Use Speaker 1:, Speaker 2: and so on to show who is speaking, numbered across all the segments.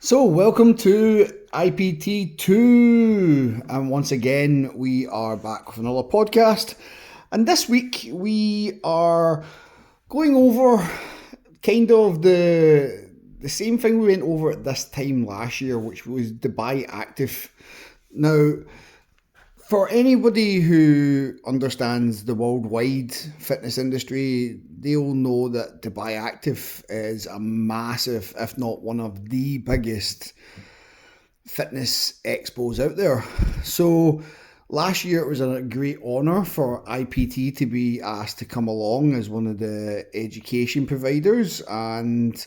Speaker 1: So, welcome to IPT2, and once again, we are back with another podcast. And this week, we are going over kind of the same thing we went over at this time last year, which was Dubai Active. Now, for anybody who understands the worldwide fitness industry, they'll know that Dubai Active is a massive, if not one of the biggest fitness expos out there. So last year it was a great honour for IPT to be asked to come along as one of the education providers, and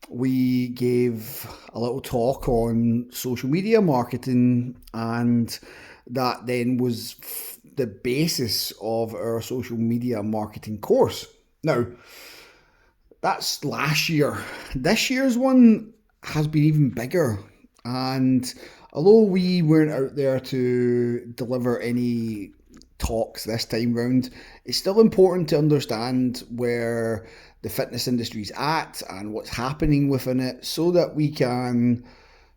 Speaker 1: we gave a little talk on social media marketing, and that then was the basis of our social media marketing course. Now, that's last year. This year's one has been even bigger. And although we weren't out there to deliver any talks this time round, it's still important to understand where the fitness industry's at and what's happening within it so that we can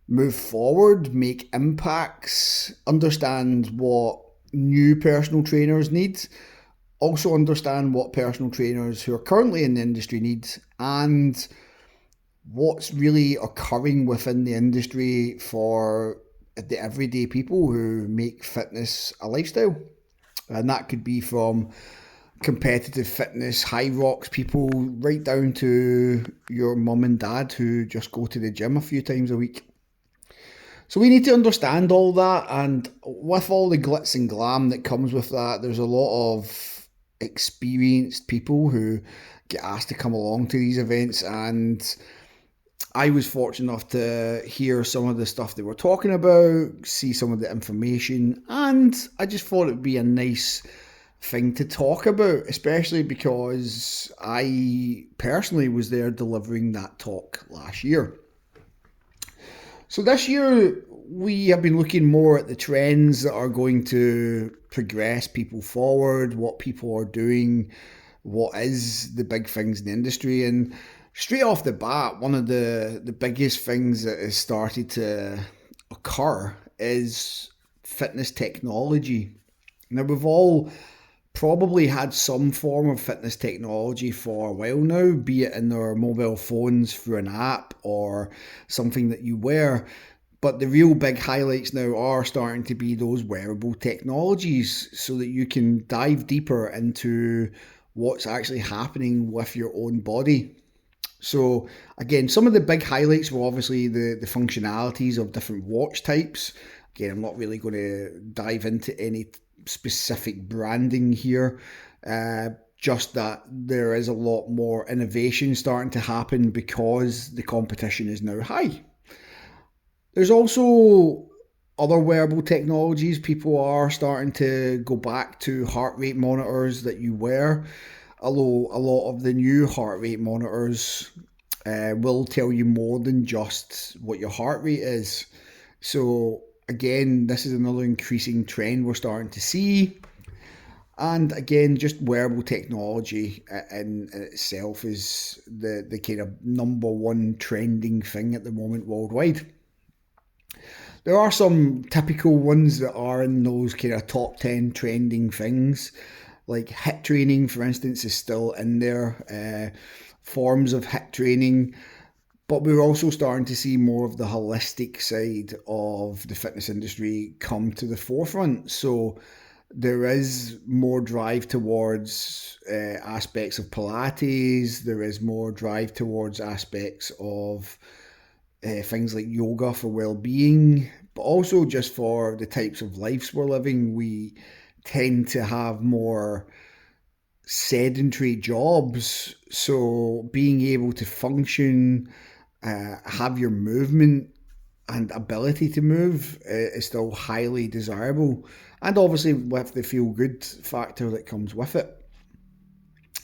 Speaker 1: move forward, make impacts, understand what new personal trainers need, also understand what personal trainers who are currently in the industry need, and what's really occurring within the industry for the everyday people who make fitness a lifestyle. And that could be from competitive fitness, high rocks people, right down to your mum and dad who just go to the gym a few times a week. So we need to understand all that, and with all the glitz and glam that comes with that, there's a lot of experienced people who get asked to come along to these events, and I was fortunate enough to hear some of the stuff they were talking about, see some of the information, and I just thought it'd be a nice thing to talk about, especially because I personally was there delivering that talk last year. So this year, we have been looking more at the trends that are going to progress people forward, what people are doing, what is the big things in the industry. And straight off the bat, one of the biggest things that has started to occur is fitness technology. Now, we've all probably had some form of fitness technology for a while now, be it in our mobile phones through an app or something that you wear. But the real big highlights now are starting to be those wearable technologies so that you can dive deeper into what's actually happening with your own body. So again, some of the big highlights were obviously the functionalities of different watch types. Again, I'm not really going to dive into any specific branding here, just that there is a lot more innovation starting to happen because the competition is now high. There's also other wearable technologies. People are starting to go back to heart rate monitors that you wear, although a lot of the new heart rate monitors will tell you more than just what your heart rate is. So again, this is another increasing trend we're starting to see. And again, just wearable technology in itself is the kind of number one trending thing at the moment worldwide. There are some typical ones that are in those kind of top 10 trending things, like HIIT training, for instance, is still in there. Forms of HIIT training. But we're also starting to see more of the holistic side of the fitness industry come to the forefront. So there is more drive towards aspects of Pilates. There is more drive towards aspects of things like yoga for well-being, but also just for the types of lives we're living. We tend to have more sedentary jobs. So being able to function, have your movement and ability to move is still highly desirable, and obviously with the feel good factor that comes with it.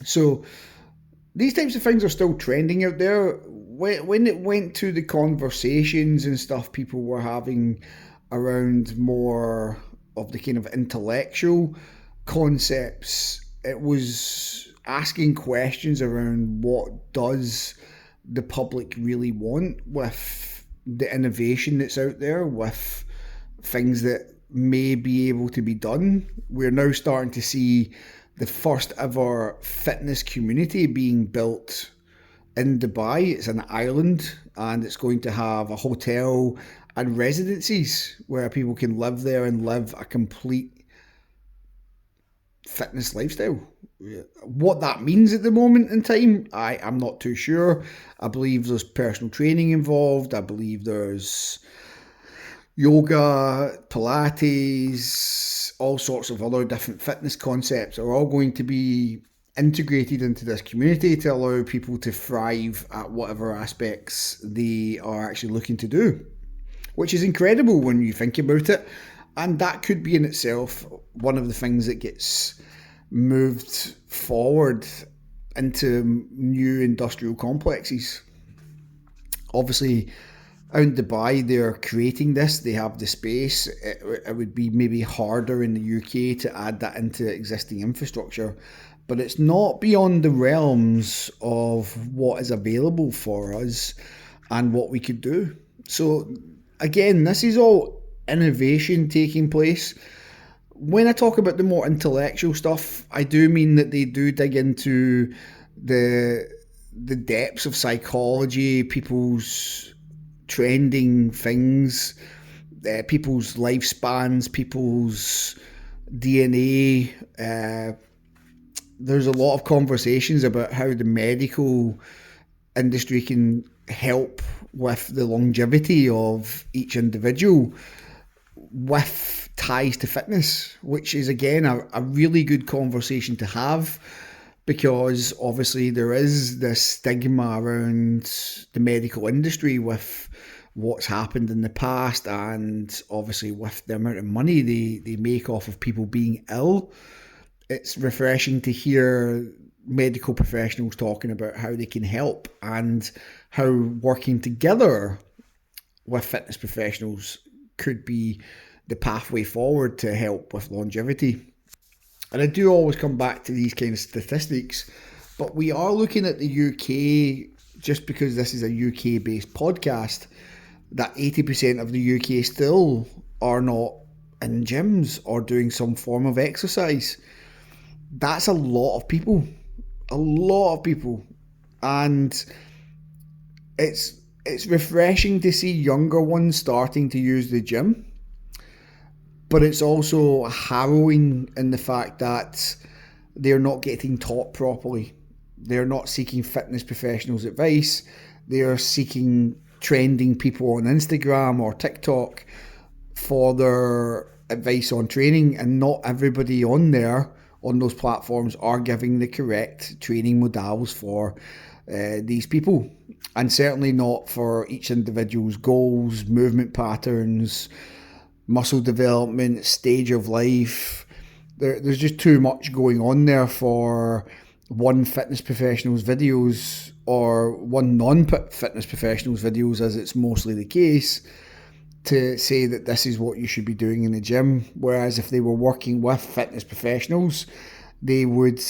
Speaker 1: So these types of things are still trending out there. When it went to the conversations and stuff people were having around more of the kind of intellectual concepts, it was asking questions around what does the public really want with the innovation that's out there with things that may be able to be done. We're now starting to see the first ever fitness community being built in Dubai. It's an island and it's going to have a hotel and residencies where people can live there and live a complete fitness lifestyle. What that means at the moment in time, I'm not too sure. I believe there's personal training involved. I believe there's yoga, Pilates, all sorts of other different fitness concepts are all going to be integrated into this community to allow people to thrive at whatever aspects they are actually looking to do, which is incredible when you think about it. And that could be in itself one of the things that gets moved forward into new industrial complexes. Obviously, out in Dubai, they're creating this. They have the space. It would be maybe harder in the UK to add that into existing infrastructure, but it's not beyond the realms of what is available for us and what we could do. So again, this is all innovation taking place. When I talk about the more intellectual stuff, I do mean that they do dig into the depths of psychology, people's trending things, people's lifespans, people's DNA. There's a lot of conversations about how the medical industry can help with the longevity of each individual with ties to fitness, which is again a really good conversation to have, because obviously there is this stigma around the medical industry with what's happened in the past, and obviously with the amount of money they make off of people being ill. It's refreshing to hear medical professionals talking about how they can help and how working together with fitness professionals could be the pathway forward to help with longevity. And I do always come back to these kind of statistics, but we are looking at the UK, just because this is a UK based podcast, that 80% of the UK still are not in gyms or doing some form of exercise. That's a lot of people. And it's refreshing to see younger ones starting to use the gym, but it's also harrowing in the fact that they're not getting taught properly. They're not seeking fitness professionals' advice. They're seeking trending people on Instagram or TikTok for their advice on training, and not everybody on those platforms are giving the correct training modals for these people, and certainly not for each individual's goals, movement patterns, muscle development, stage of life. There's just too much going on there for one fitness professional's videos, or one non-fitness professional's videos, as it's mostly the case, to say that this is what you should be doing in the gym. Whereas if they were working with fitness professionals, they would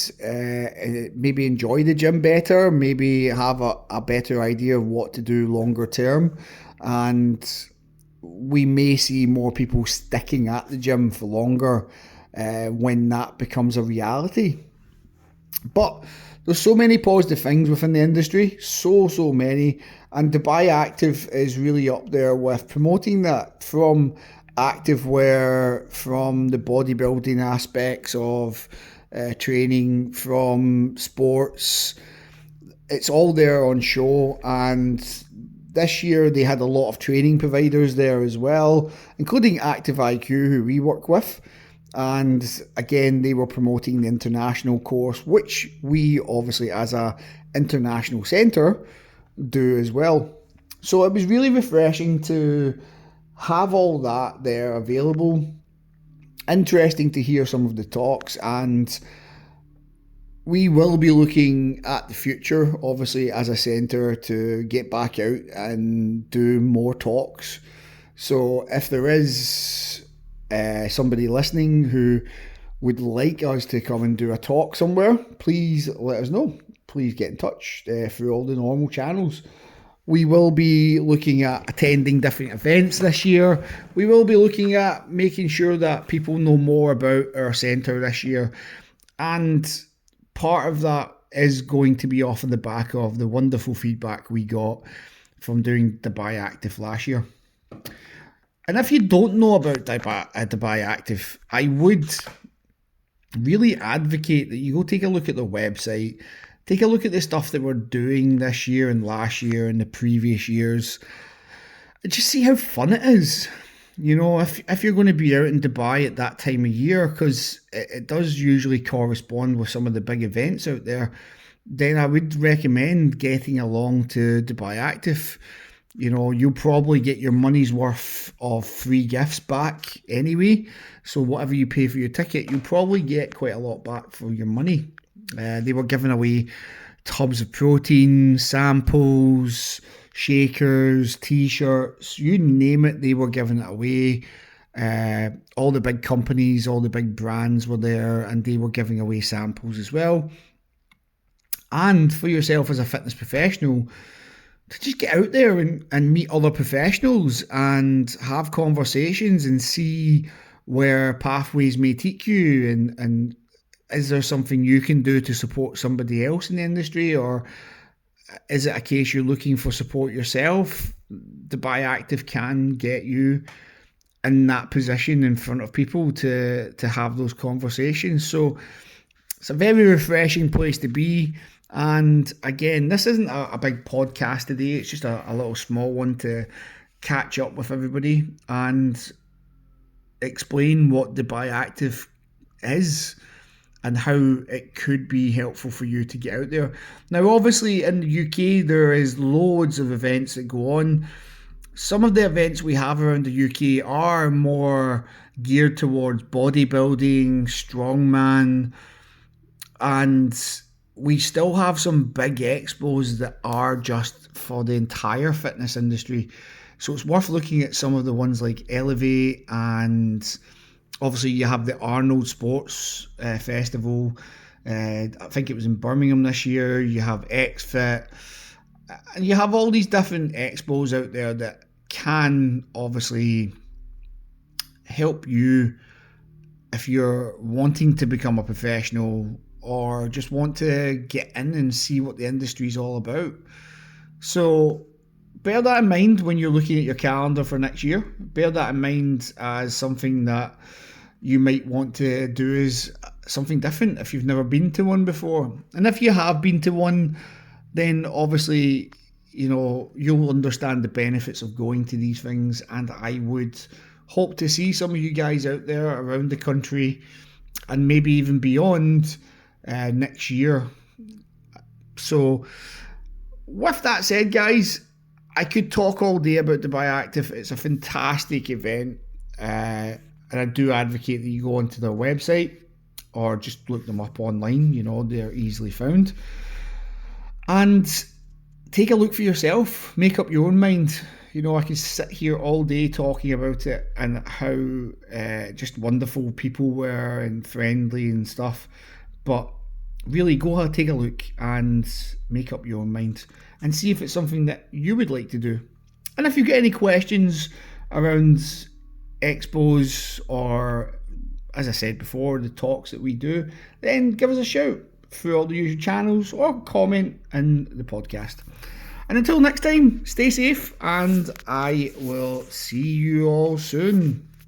Speaker 1: maybe enjoy the gym better, maybe have a better idea of what to do longer term, and we may see more people sticking at the gym for longer when that becomes a reality. But there's so many positive things within the industry, so many, and Dubai Active is really up there with promoting that, from activewear, from the bodybuilding aspects of training, from sports. It's all there on show, and this year they had a lot of training providers there as well, including Active IQ, who we work with. And again, they were promoting the international course, which we obviously as a international centre do as well. So it was really refreshing to have all that there available. Interesting to hear some of the talks, and we will be looking at the future, obviously, as a centre, to get back out and do more talks. So if there is somebody listening who would like us to come and do a talk somewhere, please let us know. Please get in touch through all the normal channels. We will be looking at attending different events this year. We will be looking at making sure that people know more about our centre this year. And part of that is going to be off of the back of the wonderful feedback we got from doing Dubai Active last year. And if you don't know about Dubai Active, I would really advocate that you go take a look at the website, take a look at the stuff that we're doing this year and last year and the previous years, and just see how fun it is. You know, if you're going to be out in Dubai at that time of year, because it does usually correspond with some of the big events out there, then I would recommend getting along to Dubai Active. You know, you'll probably get your money's worth of free gifts back anyway. So whatever you pay for your ticket, you'll probably get quite a lot back for your money. They were giving away tubs of protein, samples, shakers, t-shirts, you name it, they were giving it away. All the big companies, all the big brands were there, and they were giving away samples as well. And for yourself as a fitness professional, to just get out there and meet other professionals and have conversations and see where pathways may take you, and is there something you can do to support somebody else in the industry, or is it a case you're looking for support yourself? Dubai Active can get you in that position in front of people to have those conversations. So it's a very refreshing place to be. And again, this isn't a big podcast today. It's just a little small one to catch up with everybody and explain what Dubai Active is and how it could be helpful for you to get out there. Now, obviously, in the UK, there is loads of events that go on. Some of the events we have around the UK are more geared towards bodybuilding, strongman, and we still have some big expos that are just for the entire fitness industry. So it's worth looking at some of the ones like Elevate, and obviously you have the Arnold Sports Festival. I think it was in Birmingham this year. You have XFit. And you have all these different expos out there that can obviously help you if you're wanting to become a professional or just want to get in and see what the industry is all about. So bear that in mind when you're looking at your calendar for next year. Bear that in mind as something that you might want to do as something different if you've never been to one before. And if you have been to one, then obviously, you know, you'll understand the benefits of going to these things. And I would hope to see some of you guys out there around the country and maybe even beyond next year. So with that said, guys, I could talk all day about Dubai Active. It's a fantastic event, and I do advocate that you go onto their website or just look them up online. You know, they're easily found. And take a look for yourself. Make up your own mind. You know, I can sit here all day talking about it and how just wonderful people were and friendly and stuff. But really, go ahead, take a look and make up your own mind and see if it's something that you would like to do. And if you get any questions around expos or, as I said before, the talks that we do, then give us a shout through all the usual channels or comment in the podcast. And until next time, stay safe and I will see you all soon.